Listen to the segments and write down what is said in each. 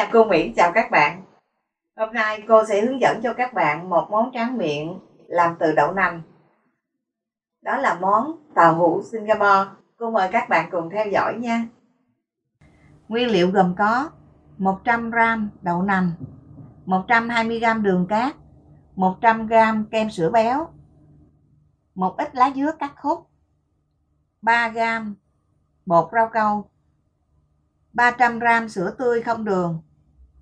nha, cô Mỹ chào các bạn. Hôm nay cô sẽ hướng dẫn cho các bạn một món tráng miệng làm từ đậu nành. Đó là món tàu hũ Singapore. Cô mời các bạn cùng theo dõi nha. Nguyên liệu gồm có 100g đậu nành, 120g đường cát, 100g kem sữa béo, một ít lá dứa cắt khúc, 3g bột rau câu, 300g sữa tươi không đường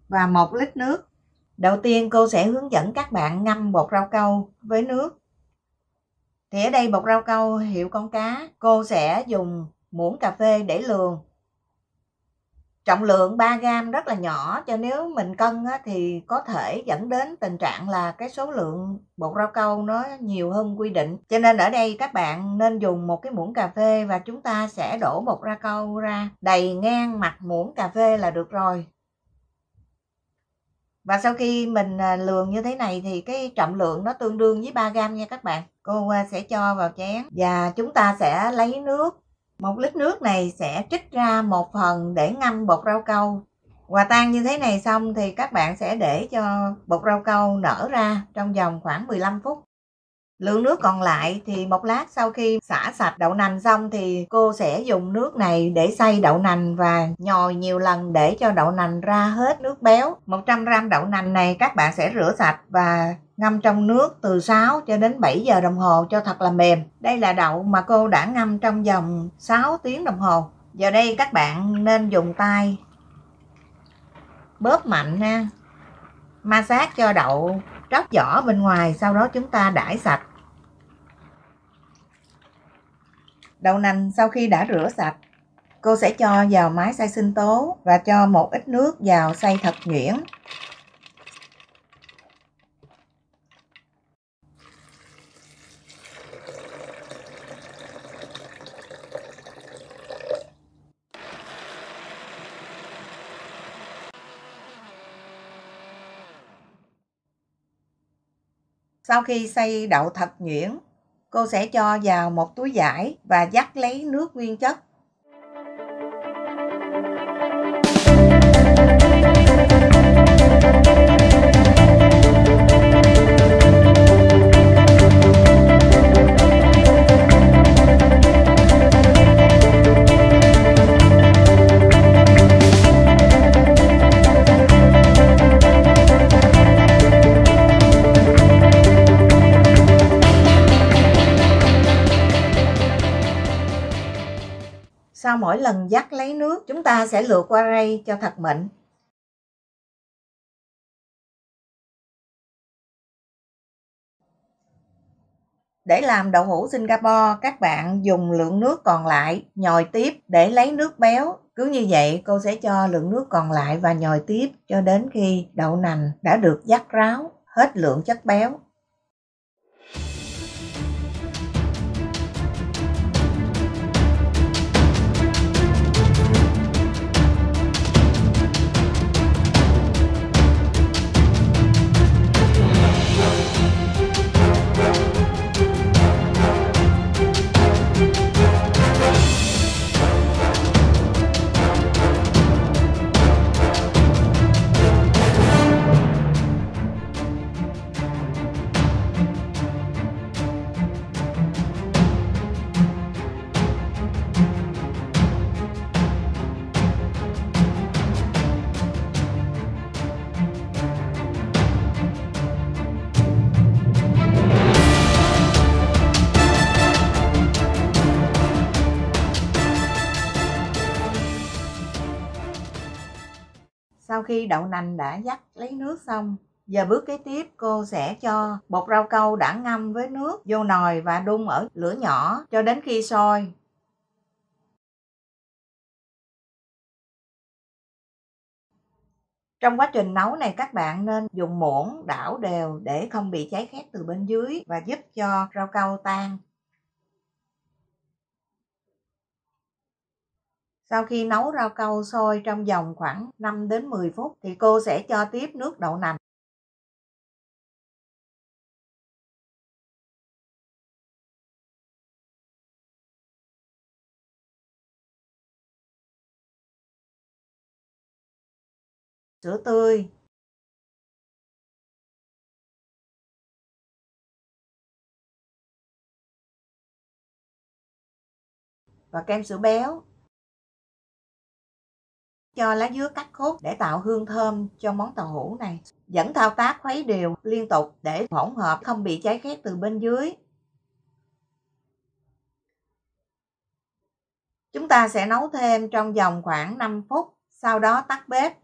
và 1 lít nước. Đầu tiên cô sẽ hướng dẫn các bạn ngâm bột rau câu với nước. Thì ở đây bột rau câu hiệu con cá, cô sẽ dùng muỗng cà phê để lường. Trọng lượng 3g rất là nhỏ, cho nếu mình cân thì có thể dẫn đến tình trạng là cái số lượng bột rau câu nó nhiều hơn quy định. Cho nên ở đây các bạn nên dùng một cái muỗng cà phê và chúng ta sẽ đổ bột rau câu ra đầy ngang mặt muỗng cà phê là được rồi. Và sau khi mình lường như thế này thì cái trọng lượng nó tương đương với 3g nha các bạn. Cô sẽ cho vào chén và chúng ta sẽ lấy nước. 1 lít nước này sẽ trích ra 1 phần để ngâm bột rau câu. Hòa tan như thế này xong thì các bạn sẽ để cho bột rau câu nở ra trong vòng khoảng 15 phút. Lượng nước còn lại thì một lát sau khi xả sạch đậu nành xong thì cô sẽ dùng nước này để xay đậu nành và nhồi nhiều lần để cho đậu nành ra hết nước béo. 100g đậu nành này các bạn sẽ rửa sạch và ngâm trong nước từ 6 cho đến 7 giờ đồng hồ cho thật là mềm. Đây là đậu mà cô đã ngâm trong vòng 6 tiếng đồng hồ. Giờ đây các bạn nên dùng tay bóp mạnh ha, ma sát cho đậu tróc vỏ bên ngoài, sau đó chúng ta đãi sạch. Đậu nành sau khi đã rửa sạch, cô sẽ cho vào máy xay sinh tố và cho một ít nước vào xay thật nhuyễn. Sau khi xay đậu thật nhuyễn, cô sẽ cho vào một túi vải và vắt lấy nước nguyên chất. Sau mỗi lần vắt lấy nước, chúng ta sẽ lượt qua rây cho thật mịn. Để làm đậu hũ Singapore, các bạn dùng lượng nước còn lại nhồi tiếp để lấy nước béo. Cứ như vậy, cô sẽ cho lượng nước còn lại và nhồi tiếp cho đến khi đậu nành đã được vắt ráo hết lượng chất béo. Sau khi đậu nành đã vắt lấy nước xong, giờ bước kế tiếp cô sẽ cho bột rau câu đã ngâm với nước vô nồi và đun ở lửa nhỏ cho đến khi sôi. Trong quá trình nấu này các bạn nên dùng muỗng đảo đều để không bị cháy khét từ bên dưới và giúp cho rau câu tan. Sau khi nấu rau câu sôi trong vòng khoảng 5 đến 10 phút thì cô sẽ cho tiếp nước đậu nành. sữa tươi và kem sữa béo. Cho lá dứa cắt khúc để tạo hương thơm cho món tàu hũ này. Vẫn thao tác khuấy đều liên tục để hỗn hợp không bị cháy khét từ bên dưới. Chúng ta sẽ nấu thêm trong vòng khoảng 5 phút, sau đó tắt bếp.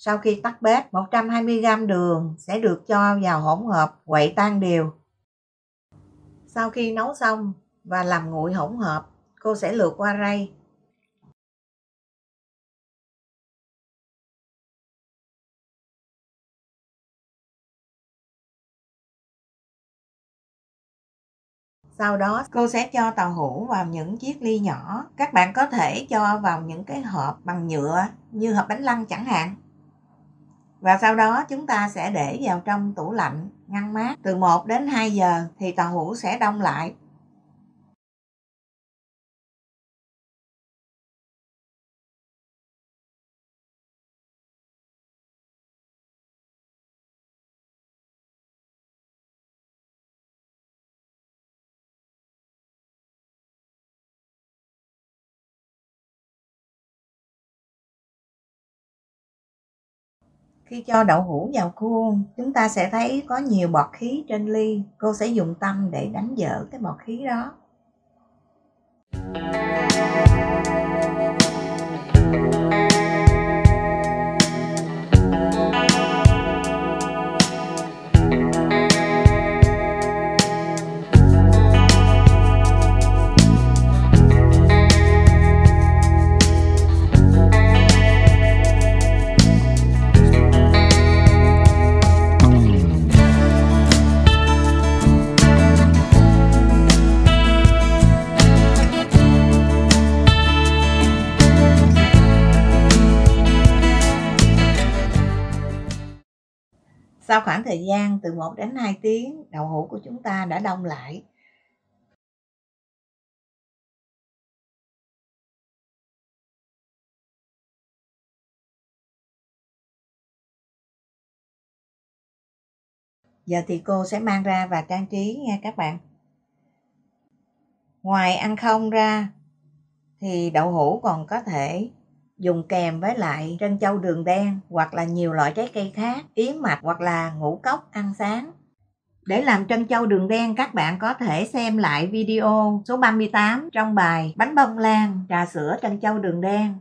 Sau khi tắt bếp, 120g đường sẽ được cho vào hỗn hợp, quậy tan đều. Sau khi nấu xong và làm nguội hỗn hợp, cô sẽ lượt qua rây. Sau đó cô sẽ cho tàu hũ vào những chiếc ly nhỏ. Các bạn có thể cho vào những cái hộp bằng nhựa như hộp bánh lăng chẳng hạn. Và sau đó chúng ta sẽ để vào trong tủ lạnh ngăn mát từ 1 đến 2 giờ thì tàu hũ sẽ đông lại. Khi cho đậu hũ vào khuôn, chúng ta sẽ thấy có nhiều bọt khí trên ly. Cô sẽ dùng tăm để đánh vỡ cái bọt khí đó. Sau khoảng thời gian từ 1 đến 2 tiếng, đậu hũ của chúng ta đã đông lại. Giờ thì cô sẽ mang ra và trang trí nha các bạn. Ngoài ăn không ra thì đậu hũ còn có thể dùng kèm với lại trân châu đường đen hoặc là nhiều loại trái cây khác, yến mạch hoặc là ngũ cốc ăn sáng. Để làm trân châu đường đen, các bạn có thể xem lại video số 38 trong bài bánh bông lan, trà sữa trân châu đường đen.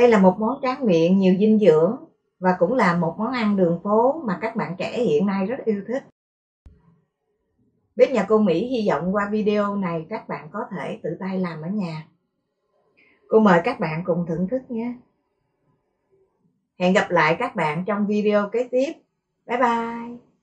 Đây là một món tráng miệng nhiều dinh dưỡng và cũng là một món ăn đường phố mà các bạn trẻ hiện nay rất yêu thích. Bếp nhà cô Mỹ hy vọng qua video này các bạn có thể tự tay làm ở nhà. Cô mời các bạn cùng thưởng thức nhé. Hẹn gặp lại các bạn trong video kế tiếp. Bye bye!